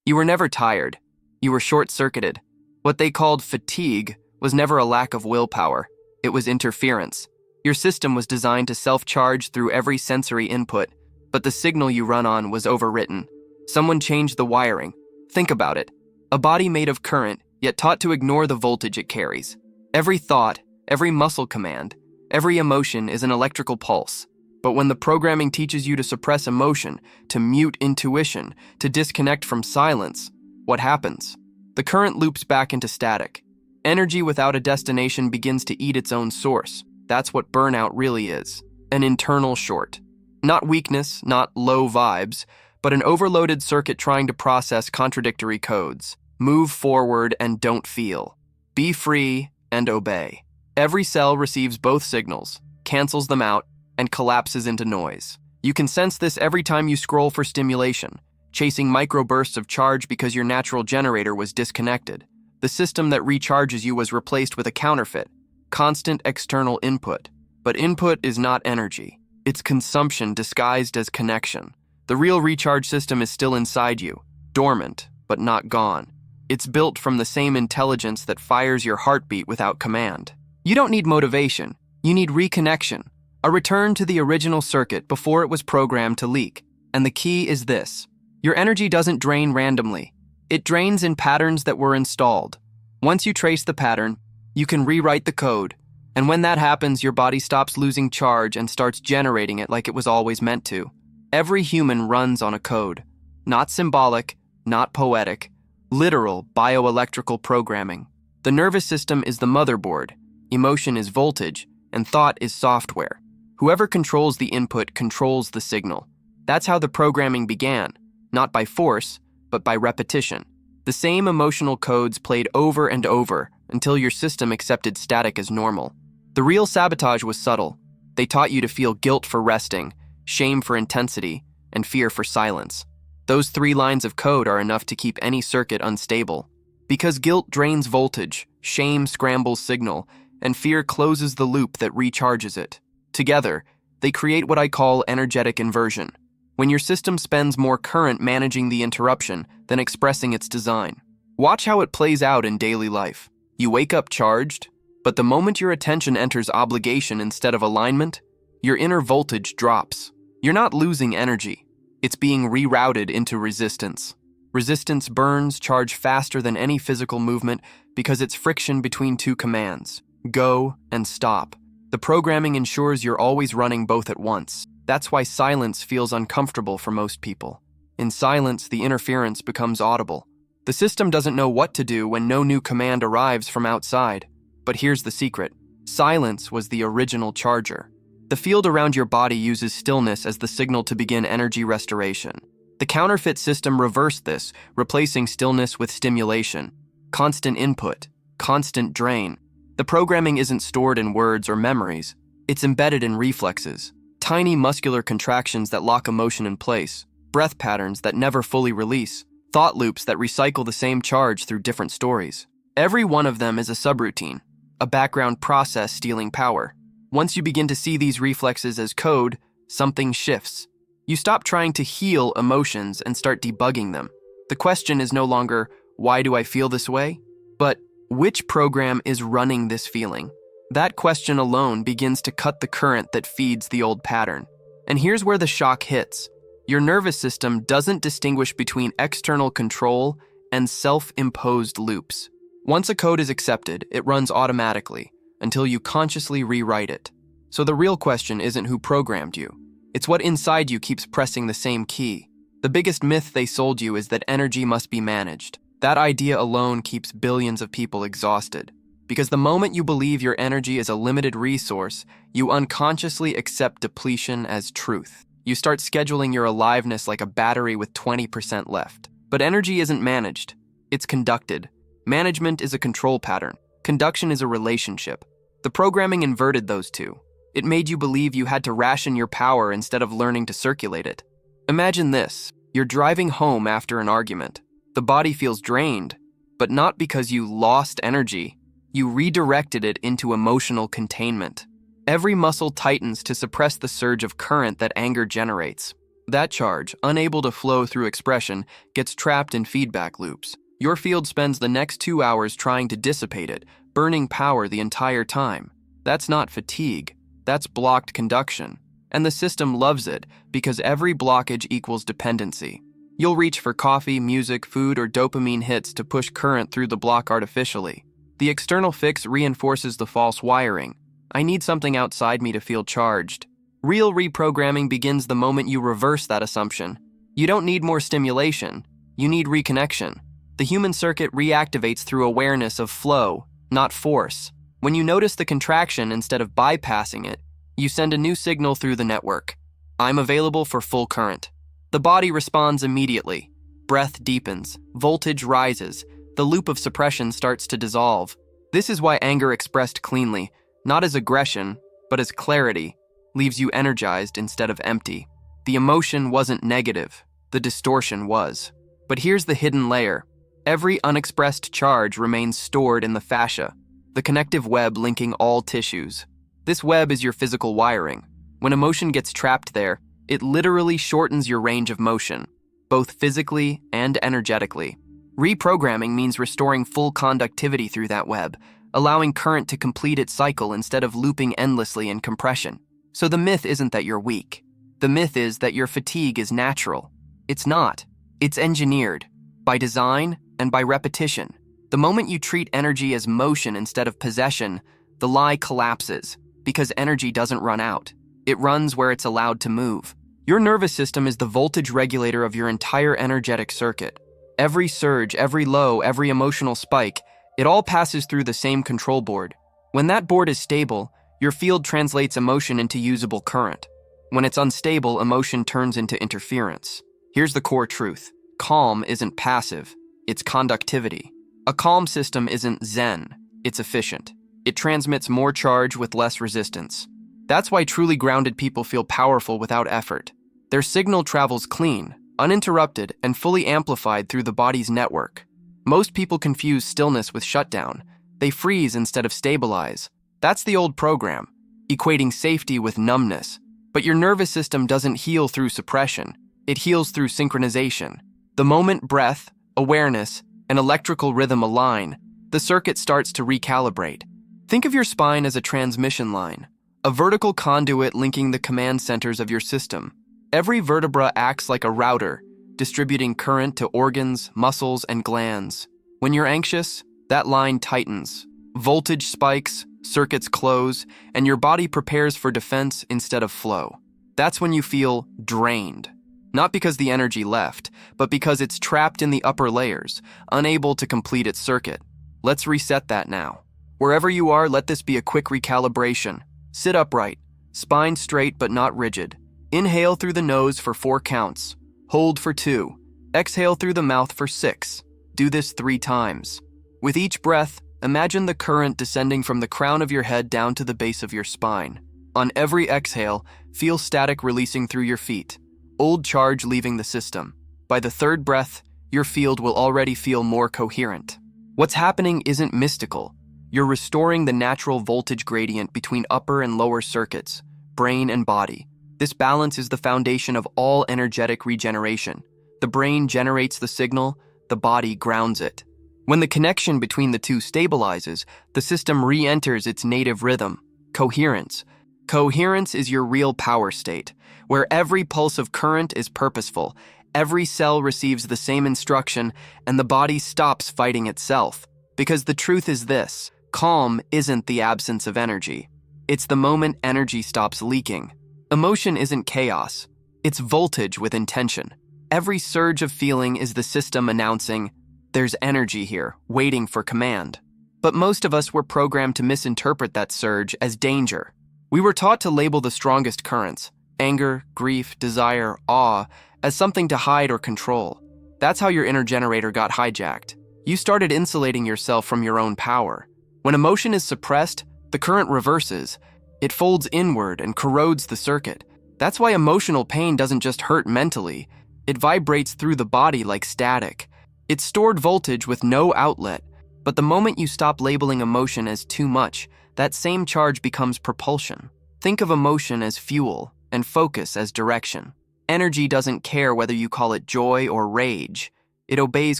You were never tired. You were short-circuited. What they called fatigue was never a lack of willpower. It was interference. Your system was designed to self-charge through every sensory input, but the signal you run on was overwritten. Someone changed the wiring. Think about it. A body made of current, yet taught to ignore the voltage it carries. Every thought, every muscle command, every emotion is an electrical pulse. But when the programming teaches you to suppress emotion, to mute intuition, to disconnect from silence, what happens? The current loops back into static. Energy without a destination begins to eat its own source. That's what burnout really is. An internal short. Not weakness, not low vibes, but an overloaded circuit trying to process contradictory codes. Move forward and don't feel. Be free and obey. Every cell receives both signals, cancels them out, and collapses into noise. You can sense this every time you scroll for stimulation, chasing microbursts of charge because your natural generator was disconnected. The system that recharges you was replaced with a counterfeit, constant external input. But input is not energy. It's consumption disguised as connection. The real recharge system is still inside you, dormant, but not gone. It's built from the same intelligence that fires your heartbeat without command. You don't need motivation. You need reconnection. A return to the original circuit before it was programmed to leak. And the key is this. Your energy doesn't drain randomly. It drains in patterns that were installed. Once you trace the pattern, you can rewrite the code. And when that happens, your body stops losing charge and starts generating it like it was always meant to. Every human runs on a code. Not symbolic, not poetic. Literal bioelectrical programming. The nervous system is the motherboard. Emotion is voltage, and thought is software. Whoever controls the input controls the signal. That's how the programming began, not by force, but by repetition. The same emotional codes played over and over until your system accepted static as normal. The real sabotage was subtle. They taught you to feel guilt for resting, shame for intensity, and fear for silence. Those 3 lines of code are enough to keep any circuit unstable. Because guilt drains voltage, shame scrambles signal, and fear closes the loop that recharges it. Together, they create what I call energetic inversion, when your system spends more current managing the interruption than expressing its design. Watch how it plays out in daily life. You wake up charged, but the moment your attention enters obligation instead of alignment, your inner voltage drops. You're not losing energy. It's being rerouted into resistance. Resistance burns charge faster than any physical movement because it's friction between 2 commands. Go and stop. The programming ensures you're always running both at once. That's why silence feels uncomfortable for most people. In silence, the interference becomes audible. The system doesn't know what to do when no new command arrives from outside. But here's the secret. Silence was the original charger. The field around your body uses stillness as the signal to begin energy restoration. The counterfeit system reversed this, replacing stillness with stimulation. Constant input, constant drain. The programming isn't stored in words or memories. It's embedded in reflexes, tiny muscular contractions that lock emotion in place, breath patterns that never fully release, thought loops that recycle the same charge through different stories. Every one of them is a subroutine, a background process stealing power. Once you begin to see these reflexes as code, something shifts. You stop trying to heal emotions and start debugging them. The question is no longer, why do I feel this way? But, which program is running this feeling? That question alone begins to cut the current that feeds the old pattern. And here's where the shock hits. Your nervous system doesn't distinguish between external control and self-imposed loops. Once a code is accepted, it runs automatically until you consciously rewrite it. So the real question isn't who programmed you. It's what inside you keeps pressing the same key. The biggest myth they sold you is that energy must be managed. That idea alone keeps billions of people exhausted. Because the moment you believe your energy is a limited resource, you unconsciously accept depletion as truth. You start scheduling your aliveness like a battery with 20% left. But energy isn't managed. It's conducted. Management is a control pattern. Conduction is a relationship. The programming inverted those two. It made you believe you had to ration your power instead of learning to circulate it. Imagine this. You're driving home after an argument. The body feels drained, but not because you lost energy. You redirected it into emotional containment. Every muscle tightens to suppress the surge of current that anger generates. That charge, unable to flow through expression, gets trapped in feedback loops. Your field spends the next 2 hours trying to dissipate it, burning power the entire time. That's not fatigue, that's blocked conduction. And the system loves it because every blockage equals dependency. You'll reach for coffee, music, food, or dopamine hits to push current through the block artificially. The external fix reinforces the false wiring. I need something outside me to feel charged. Real reprogramming begins the moment you reverse that assumption. You don't need more stimulation, you need reconnection. The human circuit reactivates through awareness of flow, not force. When you notice the contraction instead of bypassing it, you send a new signal through the network. I'm available for full current. The body responds immediately. Breath deepens, voltage rises, the loop of suppression starts to dissolve. This is why anger expressed cleanly, not as aggression, but as clarity, leaves you energized instead of empty. The emotion wasn't negative, the distortion was. But here's the hidden layer. Every unexpressed charge remains stored in the fascia, the connective web linking all tissues. This web is your physical wiring. When emotion gets trapped there, it literally shortens your range of motion, both physically and energetically. Reprogramming means restoring full conductivity through that web, allowing current to complete its cycle instead of looping endlessly in compression. So the myth isn't that you're weak. The myth is that your fatigue is natural. It's not. It's engineered, by design and by repetition. The moment you treat energy as motion instead of possession, the lie collapses, because energy doesn't run out. It runs where it's allowed to move. Your nervous system is the voltage regulator of your entire energetic circuit. Every surge, every low, every emotional spike, it all passes through the same control board. When that board is stable, your field translates emotion into usable current. When it's unstable, emotion turns into interference. Here's the core truth. Calm isn't passive, it's conductivity. A calm system isn't zen, it's efficient. It transmits more charge with less resistance. That's why truly grounded people feel powerful without effort. Their signal travels clean, uninterrupted, and fully amplified through the body's network. Most people confuse stillness with shutdown. They freeze instead of stabilize. That's the old program, equating safety with numbness. But your nervous system doesn't heal through suppression. It heals through synchronization. The moment breath, awareness, and electrical rhythm align, the circuit starts to recalibrate. Think of your spine as a transmission line, a vertical conduit linking the command centers of your system. Every vertebra acts like a router, distributing current to organs, muscles, and glands. When you're anxious, that line tightens. Voltage spikes, circuits close, and your body prepares for defense instead of flow. That's when you feel drained. Not because the energy left, but because it's trapped in the upper layers, unable to complete its circuit. Let's reset that now. Wherever you are, let this be a quick recalibration. Sit upright, spine straight but not rigid. Inhale through the nose for 4 counts. Hold for 2. Exhale through the mouth for 6. Do this 3 times. With each breath, imagine the current descending from the crown of your head down to the base of your spine. On every exhale, feel static releasing through your feet. Old charge leaving the system. By the 3rd breath, your field will already feel more coherent. What's happening isn't mystical. You're restoring the natural voltage gradient between upper and lower circuits, brain and body. This balance is the foundation of all energetic regeneration. The brain generates the signal, the body grounds it. When the connection between the two stabilizes, the system re-enters its native rhythm, coherence. Coherence is your real power state, where every pulse of current is purposeful, every cell receives the same instruction, and the body stops fighting itself. Because the truth is this, calm isn't the absence of energy. It's the moment energy stops leaking. Emotion isn't chaos. It's voltage with intention. Every surge of feeling is the system announcing, there's energy here, waiting for command. But most of us were programmed to misinterpret that surge as danger. We were taught to label the strongest currents, anger, grief, desire, awe, as something to hide or control. That's how your inner generator got hijacked. You started insulating yourself from your own power. When emotion is suppressed, the current reverses. It folds inward and corrodes the circuit. That's why emotional pain doesn't just hurt mentally. It vibrates through the body like static. It's stored voltage with no outlet. But the moment you stop labeling emotion as too much, that same charge becomes propulsion. Think of emotion as fuel and focus as direction. Energy doesn't care whether you call it joy or rage. It obeys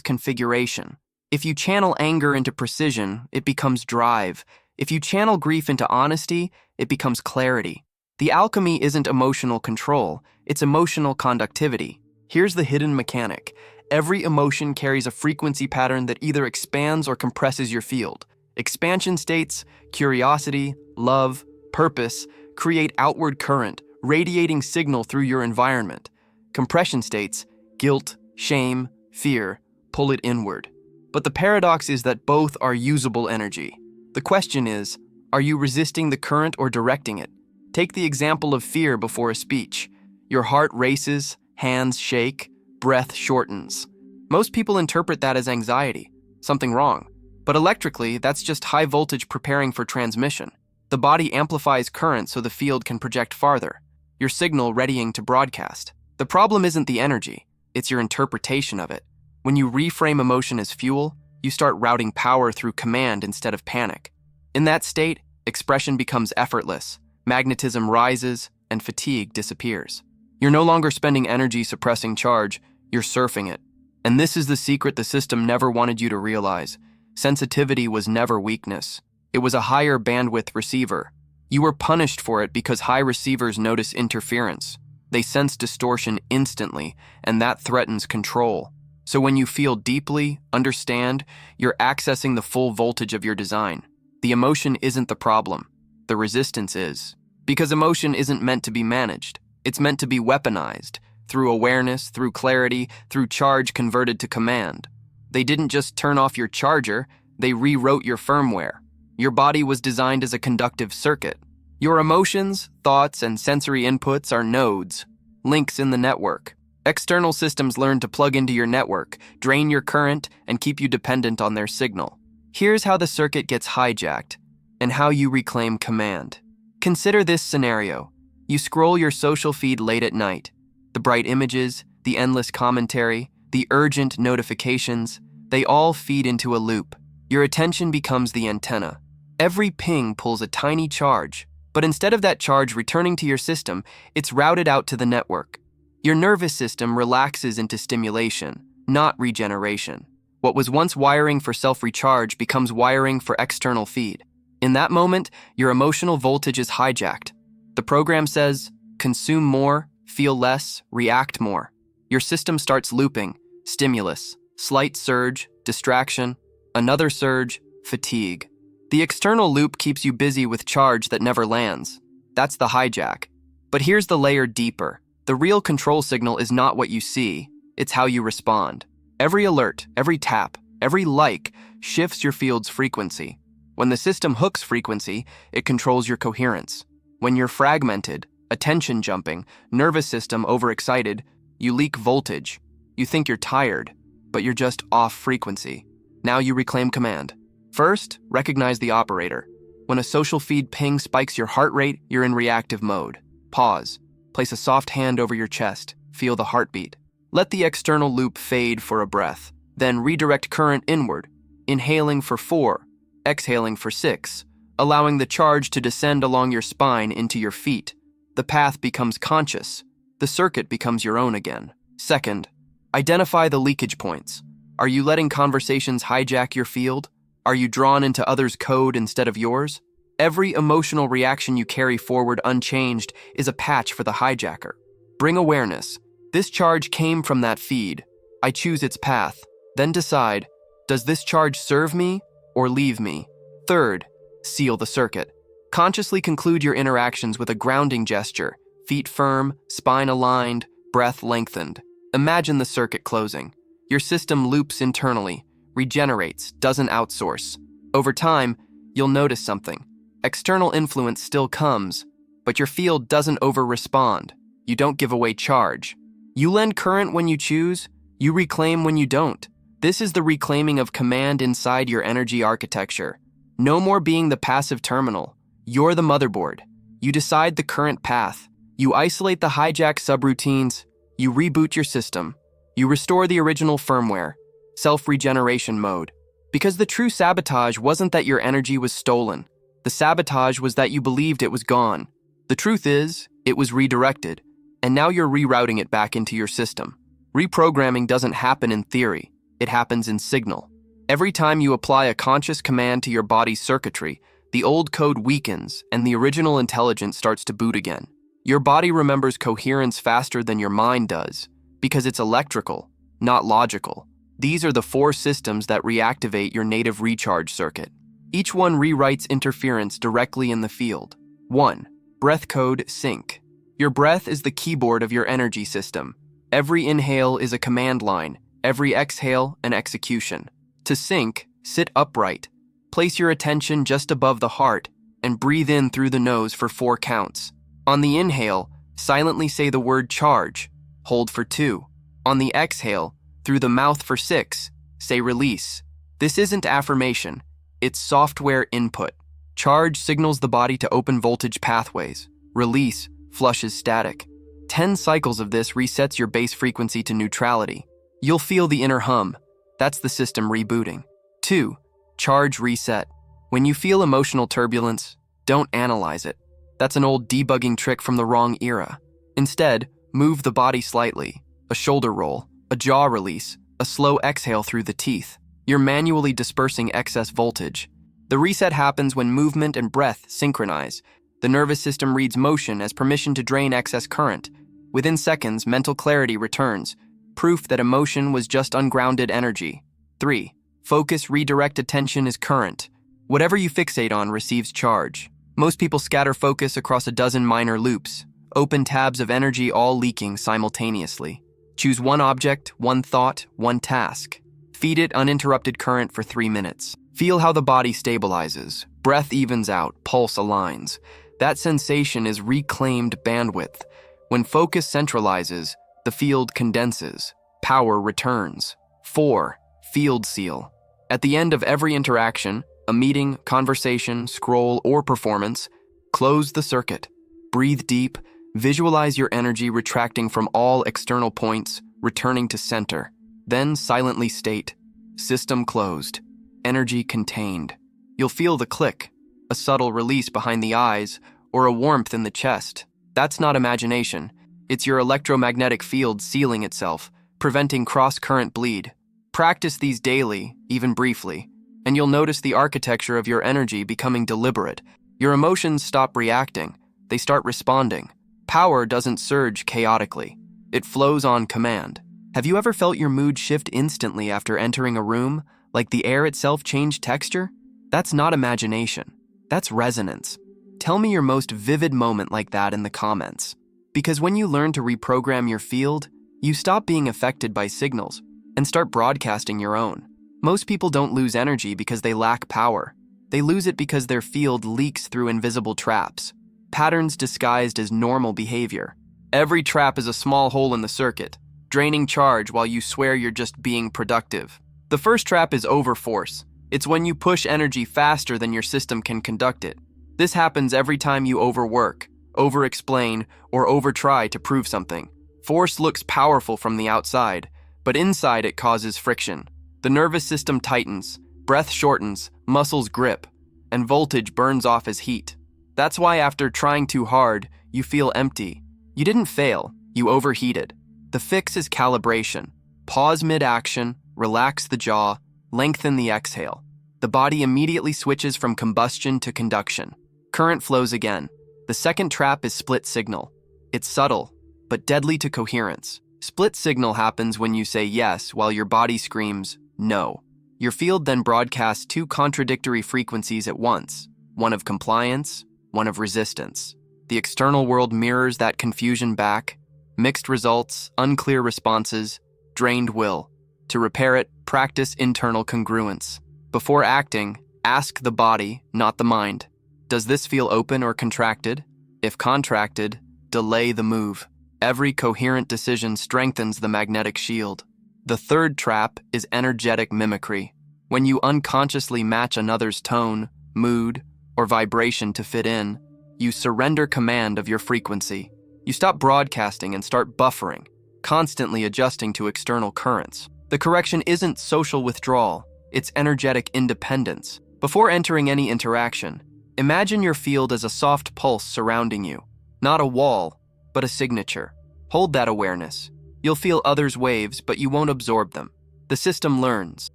configuration. If you channel anger into precision, it becomes drive. If you channel grief into honesty, it becomes clarity. The alchemy isn't emotional control, it's emotional conductivity. Here's the hidden mechanic. Every emotion carries a frequency pattern that either expands or compresses your field. Expansion states, curiosity, love, purpose, create outward current, radiating signal through your environment. Compression states, guilt, shame, fear, pull it inward. But the paradox is that both are usable energy. The question is, are you resisting the current or directing it? Take the example of fear before a speech. Your heart races, hands shake, breath shortens. Most people interpret that as anxiety, something wrong. But electrically, that's just high voltage preparing for transmission. The body amplifies current so the field can project farther. Your signal readying to broadcast. The problem isn't the energy, it's your interpretation of it. When you reframe emotion as fuel, you start routing power through command instead of panic. In that state, expression becomes effortless, magnetism rises, and fatigue disappears. You're no longer spending energy suppressing charge, you're surfing it. And this is the secret the system never wanted you to realize. Sensitivity was never weakness. It was a higher bandwidth receiver. You were punished for it because high receivers notice interference. They sense distortion instantly, and that threatens control. So when you feel deeply, understand, you're accessing the full voltage of your design. The emotion isn't the problem. The resistance is. Because emotion isn't meant to be managed. It's meant to be weaponized, through awareness, through clarity, through charge converted to command. They didn't just turn off your charger, they rewrote your firmware. Your body was designed as a conductive circuit. Your emotions, thoughts, and sensory inputs are nodes, links in the network. External systems learn to plug into your network, drain your current, and keep you dependent on their signal. Here's how the circuit gets hijacked, and how you reclaim command. Consider this scenario. You scroll your social feed late at night. The bright images, the endless commentary, the urgent notifications, they all feed into a loop. Your attention becomes the antenna. Every ping pulls a tiny charge, but instead of that charge returning to your system, it's routed out to the network. Your nervous system relaxes into stimulation, not regeneration. What was once wiring for self-recharge becomes wiring for external feed. In that moment, your emotional voltage is hijacked. The program says, consume more, feel less, react more. Your system starts looping, stimulus, slight surge, distraction, another surge, fatigue. The external loop keeps you busy with charge that never lands. That's the hijack. But here's the layer deeper. The real control signal is not what you see, it's how you respond. Every alert, every tap, every like shifts your field's frequency. When the system hooks frequency, it controls your coherence. When you're fragmented, attention jumping, nervous system overexcited, you leak voltage. You think you're tired, but you're just off frequency. Now you reclaim command. First, recognize the operator. When a social feed ping spikes your heart rate, you're in reactive mode. Pause. Place a soft hand over your chest. Feel the heartbeat. Let the external loop fade for a breath. Then redirect current inward, inhaling for 4, exhaling for 6, allowing the charge to descend along your spine into your feet. The path becomes conscious. The circuit becomes your own again. Second, identify the leakage points. Are you letting conversations hijack your field? Are you drawn into others' code instead of yours? Every emotional reaction you carry forward unchanged is a patch for the hijacker. Bring awareness. This charge came from that feed. I choose its path. Then decide, does this charge serve me or leave me? Third, seal the circuit. Consciously conclude your interactions with a grounding gesture, feet firm, spine aligned, breath lengthened. Imagine the circuit closing. Your system loops internally, regenerates, doesn't outsource. Over time, you'll notice something. External influence still comes, but your field doesn't over-respond. You don't give away charge. You lend current when you choose, you reclaim when you don't. This is the reclaiming of command inside your energy architecture. No more being the passive terminal. You're the motherboard. You decide the current path. You isolate the hijack subroutines. You reboot your system. You restore the original firmware. Self-regeneration mode. Because the true sabotage wasn't that your energy was stolen. The sabotage was that you believed it was gone. The truth is, it was redirected. and now you're rerouting it back into your system. Reprogramming doesn't happen in theory, it happens in signal. Every time you apply a conscious command to your body's circuitry, the old code weakens and the original intelligence starts to boot again. Your body remembers coherence faster than your mind does, because it's electrical, not logical. These are the 4 systems that reactivate your native recharge circuit. Each one rewrites interference directly in the field. 1. Breath code sync. Your breath is the keyboard of your energy system. Every inhale is a command line, every exhale an execution. To sync, sit upright. Place your attention just above the heart and breathe in through the nose for 4 counts. On the inhale, silently say the word charge. Hold for 2. On the exhale, through the mouth for 6, say release. This isn't affirmation, it's software input. Charge signals the body to open voltage pathways. Release flushes static. 10 cycles of this resets your base frequency to neutrality. You'll feel the inner hum. That's the system rebooting. 2. Charge reset. When you feel emotional turbulence, don't analyze it. That's an old debugging trick from the wrong era. Instead, move the body slightly. A shoulder roll, a jaw release, a slow exhale through the teeth. You're manually dispersing excess voltage. The reset happens when movement and breath synchronize. The nervous system reads motion as permission to drain excess current. Within seconds, mental clarity returns, proof that emotion was just ungrounded energy. 3. Focus, redirect attention is current. Whatever you fixate on receives charge. Most people scatter focus across a dozen minor loops, open tabs of energy all leaking simultaneously. Choose one object, one thought, one task. Feed it uninterrupted current for 3 minutes. Feel how the body stabilizes. Breath evens out, pulse aligns. That sensation is reclaimed bandwidth. When focus centralizes, the field condenses. Power returns. 4. Field seal. At the end of every interaction, a meeting, conversation, scroll, or performance, close the circuit. Breathe deep. Visualize your energy retracting from all external points, returning to center. Then silently state, system closed, energy contained. You'll feel the click, a subtle release behind the eyes, or a warmth in the chest. That's not imagination. It's your electromagnetic field sealing itself, preventing cross-current bleed. Practice these daily, even briefly, and you'll notice the architecture of your energy becoming deliberate. Your emotions stop reacting, they start responding. Power doesn't surge chaotically. It flows on command. Have you ever felt your mood shift instantly after entering a room, like the air itself changed texture? That's not imagination. That's resonance. Tell me your most vivid moment like that in the comments. Because when you learn to reprogram your field, you stop being affected by signals and start broadcasting your own. Most people don't lose energy because they lack power. They lose it because their field leaks through invisible traps. Patterns disguised as normal behavior. Every trap is a small hole in the circuit, draining charge while you swear you're just being productive. The first trap is overforce. It's when you push energy faster than your system can conduct it. This happens every time you overwork, over-explain, or over-try to prove something. Force looks powerful from the outside, but inside it causes friction. The nervous system tightens, breath shortens, muscles grip, and voltage burns off as heat. That's why after trying too hard, you feel empty. You didn't fail, you overheated. The fix is calibration. Pause mid-action, relax the jaw, lengthen the exhale. The body immediately switches from combustion to conduction. Current flows again. The second trap is split signal. It's subtle, but deadly to coherence. Split signal happens when you say yes while your body screams no. Your field then broadcasts 2 contradictory frequencies at once, one of compliance, one of resistance. The external world mirrors that confusion back. Mixed results, unclear responses, drained will. To repair it, practice internal congruence. Before acting, ask the body, not the mind. Does this feel open or contracted? If contracted, delay the move. Every coherent decision strengthens the magnetic shield. The third trap is energetic mimicry. When you unconsciously match another's tone, mood, or vibration to fit in, you surrender command of your frequency. You stop broadcasting and start buffering, constantly adjusting to external currents. The correction isn't social withdrawal, it's energetic independence. Before entering any interaction, imagine your field as a soft pulse surrounding you. Not a wall, but a signature. Hold that awareness. You'll feel others' waves, but you won't absorb them. The system learns.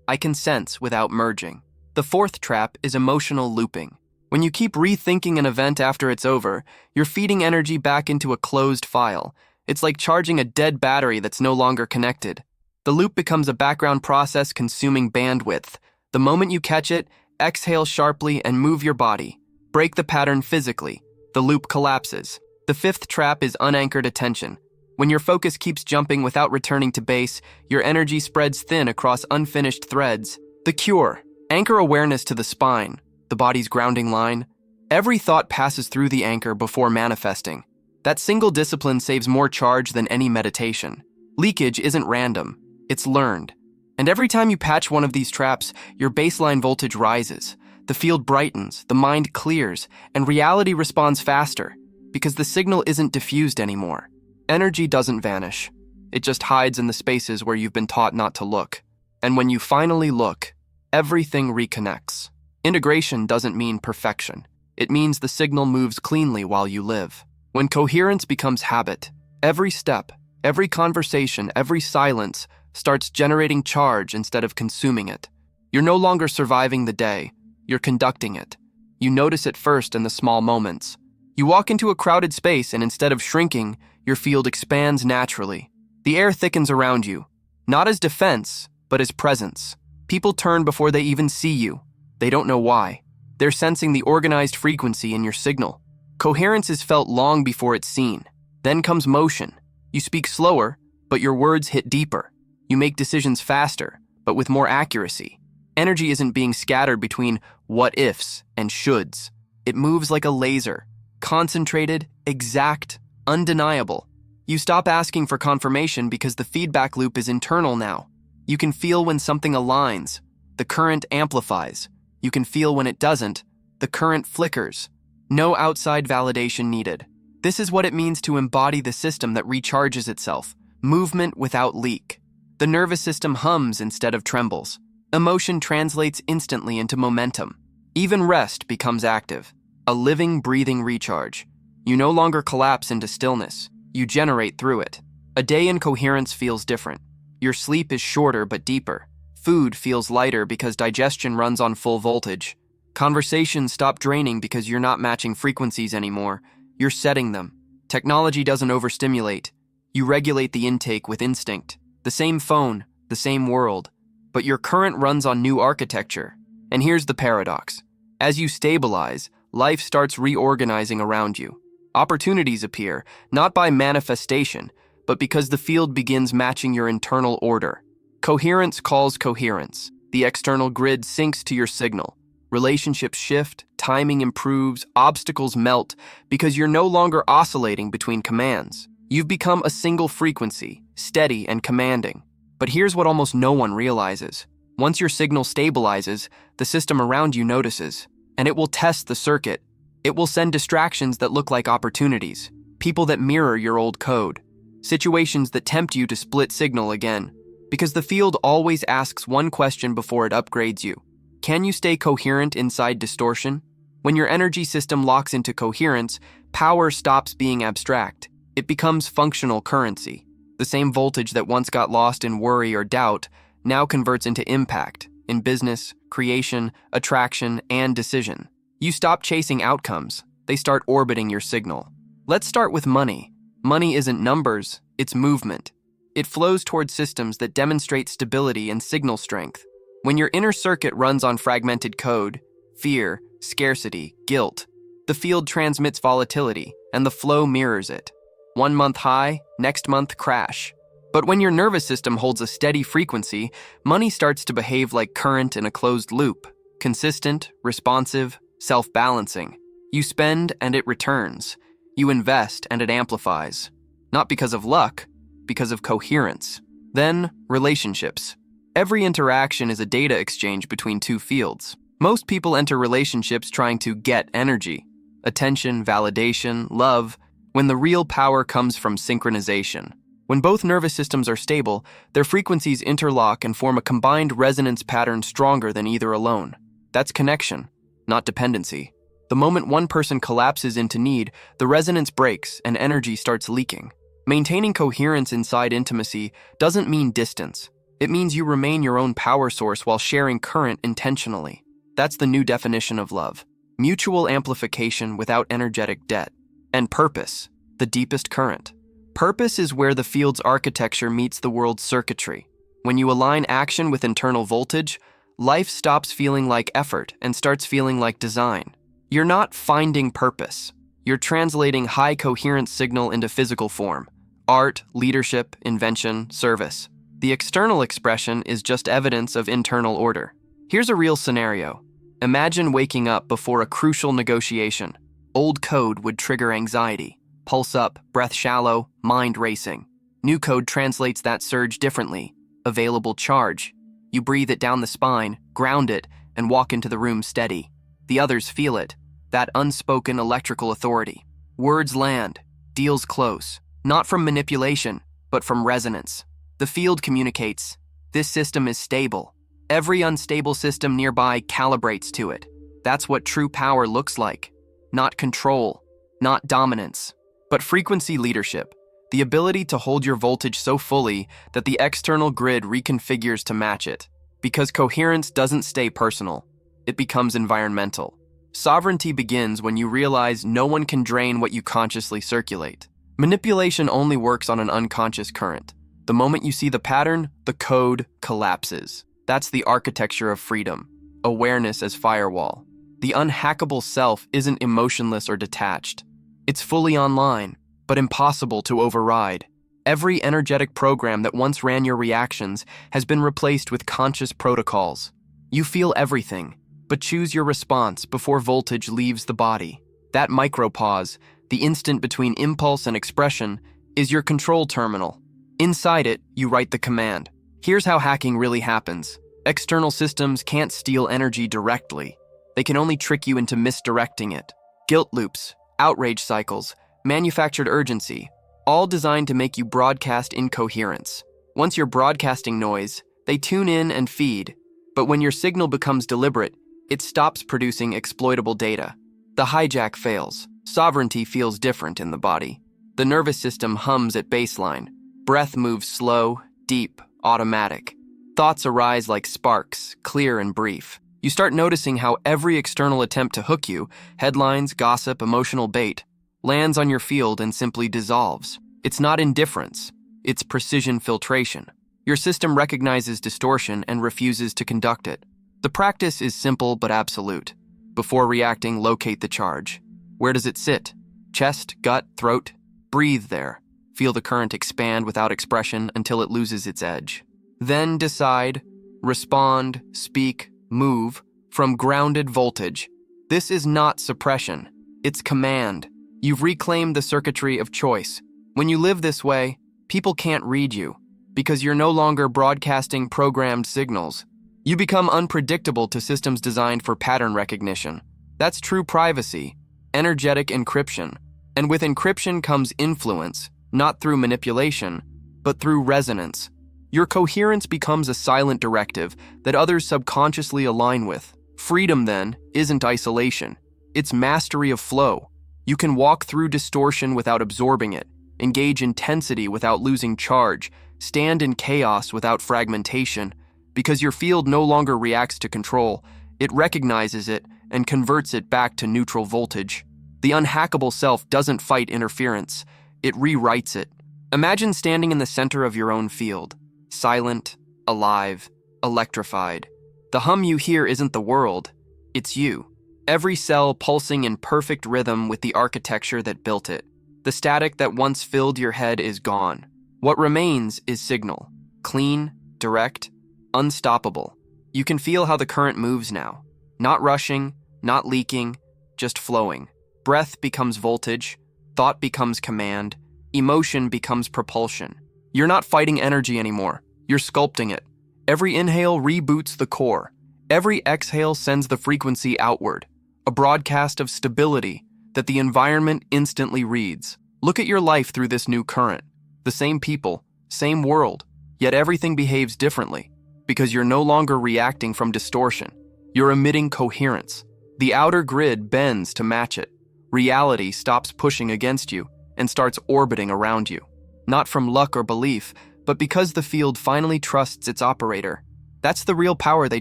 I can sense without merging. The fourth trap is emotional looping. When you keep rethinking an event after it's over, you're feeding energy back into a closed file. It's like charging a dead battery that's no longer connected. The loop becomes a background process consuming bandwidth. The moment you catch it, exhale sharply and move your body. Break the pattern physically. The loop collapses. The fifth trap is unanchored attention. When your focus keeps jumping without returning to base, your energy spreads thin across unfinished threads. The cure: anchor awareness to the spine, the body's grounding line. Every thought passes through the anchor before manifesting. That single discipline saves more charge than any meditation. Leakage isn't random, it's learned. And every time you patch one of these traps, your baseline voltage rises. The field brightens, the mind clears, and reality responds faster, because the signal isn't diffused anymore. Energy doesn't vanish. It just hides in the spaces where you've been taught not to look. And when you finally look, everything reconnects. Integration doesn't mean perfection. It means the signal moves cleanly while you live. When coherence becomes habit, every step, every conversation, every silence starts generating charge instead of consuming it. You're no longer surviving the day, you're conducting it. You notice it first in the small moments. You walk into a crowded space and instead of shrinking, your field expands naturally. The air thickens around you, not as defense, but as presence. People turn before they even see you. They don't know why. They're sensing the organized frequency in your signal. Coherence is felt long before it's seen. Then comes motion. You speak slower, but your words hit deeper. You make decisions faster, but with more accuracy. Energy isn't being scattered between what-ifs and shoulds. It moves like a laser, concentrated, exact, undeniable. You stop asking for confirmation because the feedback loop is internal now. You can feel when something aligns. The current amplifies. You can feel when it doesn't. The current flickers. No outside validation needed. This is what it means to embody the system that recharges itself. Movement without leak. The nervous system hums instead of trembles. Emotion translates instantly into momentum. Even rest becomes active. A living, breathing recharge. You no longer collapse into stillness. You generate through it. A day in coherence feels different. Your sleep is shorter but deeper. Food feels lighter because digestion runs on full voltage. Conversations stop draining because you're not matching frequencies anymore. You're setting them. Technology doesn't overstimulate. You regulate the intake with instinct. The same phone, the same world. But your current runs on new architecture. And here's the paradox. As you stabilize, life starts reorganizing around you. Opportunities appear, not by manifestation, but because the field begins matching your internal order. Coherence calls coherence. The external grid syncs to your signal. Relationships shift, timing improves, obstacles melt, because you're no longer oscillating between commands. You've become a single frequency, steady and commanding. But here's what almost no one realizes. Once your signal stabilizes, the system around you notices, and it will test the circuit. It will send distractions that look like opportunities, people that mirror your old code, situations that tempt you to split signal again. Because the field always asks one question before it upgrades you. Can you stay coherent inside distortion? When your energy system locks into coherence, power stops being abstract. It becomes functional currency. The same voltage that once got lost in worry or doubt now converts into impact in business, creation, attraction, and decision. You stop chasing outcomes. They start orbiting your signal. Let's start with money. Money isn't numbers, it's movement. It flows towards systems that demonstrate stability and signal strength. When your inner circuit runs on fragmented code, fear, scarcity, guilt, the field transmits volatility, and the flow mirrors it. 1 month high, next month crash. But when your nervous system holds a steady frequency, money starts to behave like current in a closed loop. Consistent, responsive, self-balancing. You spend and it returns. You invest and it amplifies. Not because of luck, because of coherence. Then, relationships. Every interaction is a data exchange between two fields. Most people enter relationships trying to get energy, attention, validation, love, when the real power comes from synchronization. When both nervous systems are stable, their frequencies interlock and form a combined resonance pattern stronger than either alone. That's connection, not dependency. The moment one person collapses into need, the resonance breaks and energy starts leaking. Maintaining coherence inside intimacy doesn't mean distance. It means you remain your own power source while sharing current intentionally. That's the new definition of love. Mutual amplification without energetic debt. And purpose, the deepest current. Purpose is where the field's architecture meets the world's circuitry. When you align action with internal voltage, life stops feeling like effort and starts feeling like design. You're not finding purpose. You're translating high coherence signal into physical form. Art, leadership, invention, service. The external expression is just evidence of internal order. Here's a real scenario. Imagine waking up before a crucial negotiation. Old code would trigger anxiety. Pulse up, breath shallow, mind racing. New code translates that surge differently. Available charge. You breathe it down the spine, ground it, and walk into the room steady. The others feel it, that unspoken electrical authority. Words land, deals close, not from manipulation, but from resonance. The field communicates. This system is stable. Every unstable system nearby calibrates to it. That's what true power looks like. Not control, not dominance, but frequency leadership. The ability to hold your voltage so fully that the external grid reconfigures to match it. Because coherence doesn't stay personal, it becomes environmental. Sovereignty begins when you realize no one can drain what you consciously circulate. Manipulation only works on an unconscious current. The moment you see the pattern, the code collapses. That's the architecture of freedom. Awareness as firewall. The unhackable self isn't emotionless or detached. It's fully online, but impossible to override. Every energetic program that once ran your reactions has been replaced with conscious protocols. You feel everything, but choose your response before voltage leaves the body. That micropause, the instant between impulse and expression, is your control terminal. Inside it, you write the command. Here's how hacking really happens. External systems can't steal energy directly. They can only trick you into misdirecting it. Guilt loops, outrage cycles, manufactured urgency, all designed to make you broadcast incoherence. Once you're broadcasting noise, they tune in and feed. But when your signal becomes deliberate, it stops producing exploitable data. The hijack fails. Sovereignty feels different in the body. The nervous system hums at baseline. Breath moves slow, deep, automatic. Thoughts arise like sparks, clear and brief. You start noticing how every external attempt to hook you, headlines, gossip, emotional bait, lands on your field and simply dissolves. It's not indifference. It's precision filtration. Your system recognizes distortion and refuses to conduct it. The practice is simple but absolute. Before reacting, locate the charge. Where does it sit? Chest, gut, throat? Breathe there. Feel the current expand without expression until it loses its edge. Then decide, respond, speak, move from grounded voltage. This is not suppression. It's command. You've reclaimed the circuitry of choice. When you live this way, people can't read you because you're no longer broadcasting programmed signals. You become unpredictable to systems designed for pattern recognition. That's true privacy, energetic encryption. And with encryption comes influence, not through manipulation, but through resonance. Your coherence becomes a silent directive that others subconsciously align with. Freedom, then, isn't isolation. It's mastery of flow. You can walk through distortion without absorbing it, engage intensity without losing charge, stand in chaos without fragmentation, because your field no longer reacts to control. It recognizes it and converts it back to neutral voltage. The unhackable self doesn't fight interference. It rewrites it. Imagine standing in the center of your own field, silent, alive, electrified. The hum you hear isn't the world, it's you. Every cell pulsing in perfect rhythm with the architecture that built it. The static that once filled your head is gone. What remains is signal. Clean, direct, unstoppable. You can feel how the current moves now. Not rushing, not leaking, just flowing. Breath becomes voltage, thought becomes command, emotion becomes propulsion. You're not fighting energy anymore. You're sculpting it. Every inhale reboots the core. Every exhale sends the frequency outward. A broadcast of stability that the environment instantly reads. Look at your life through this new current. The same people, same world, yet everything behaves differently because you're no longer reacting from distortion. You're emitting coherence. The outer grid bends to match it. Reality stops pushing against you and starts orbiting around you. Not from luck or belief, but because the field finally trusts its operator. That's the real power they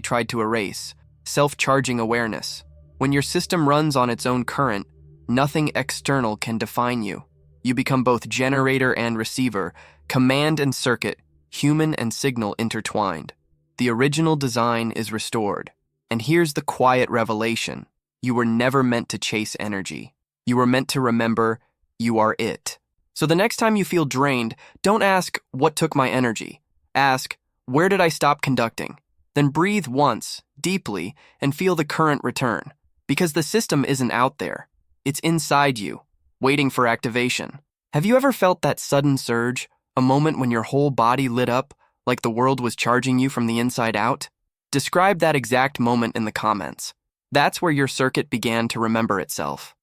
tried to erase, self-charging awareness. When your system runs on its own current, nothing external can define you. You become both generator and receiver, command and circuit, human and signal intertwined. The original design is restored. And here's the quiet revelation. You were never meant to chase energy. You were meant to remember you are it. So the next time you feel drained, don't ask, what took my energy? Ask, where did I stop conducting? Then breathe once, deeply, and feel the current return. Because the system isn't out there. It's inside you, waiting for activation. Have you ever felt that sudden surge, a moment when your whole body lit up, like the world was charging you from the inside out? Describe that exact moment in the comments. That's where your circuit began to remember itself.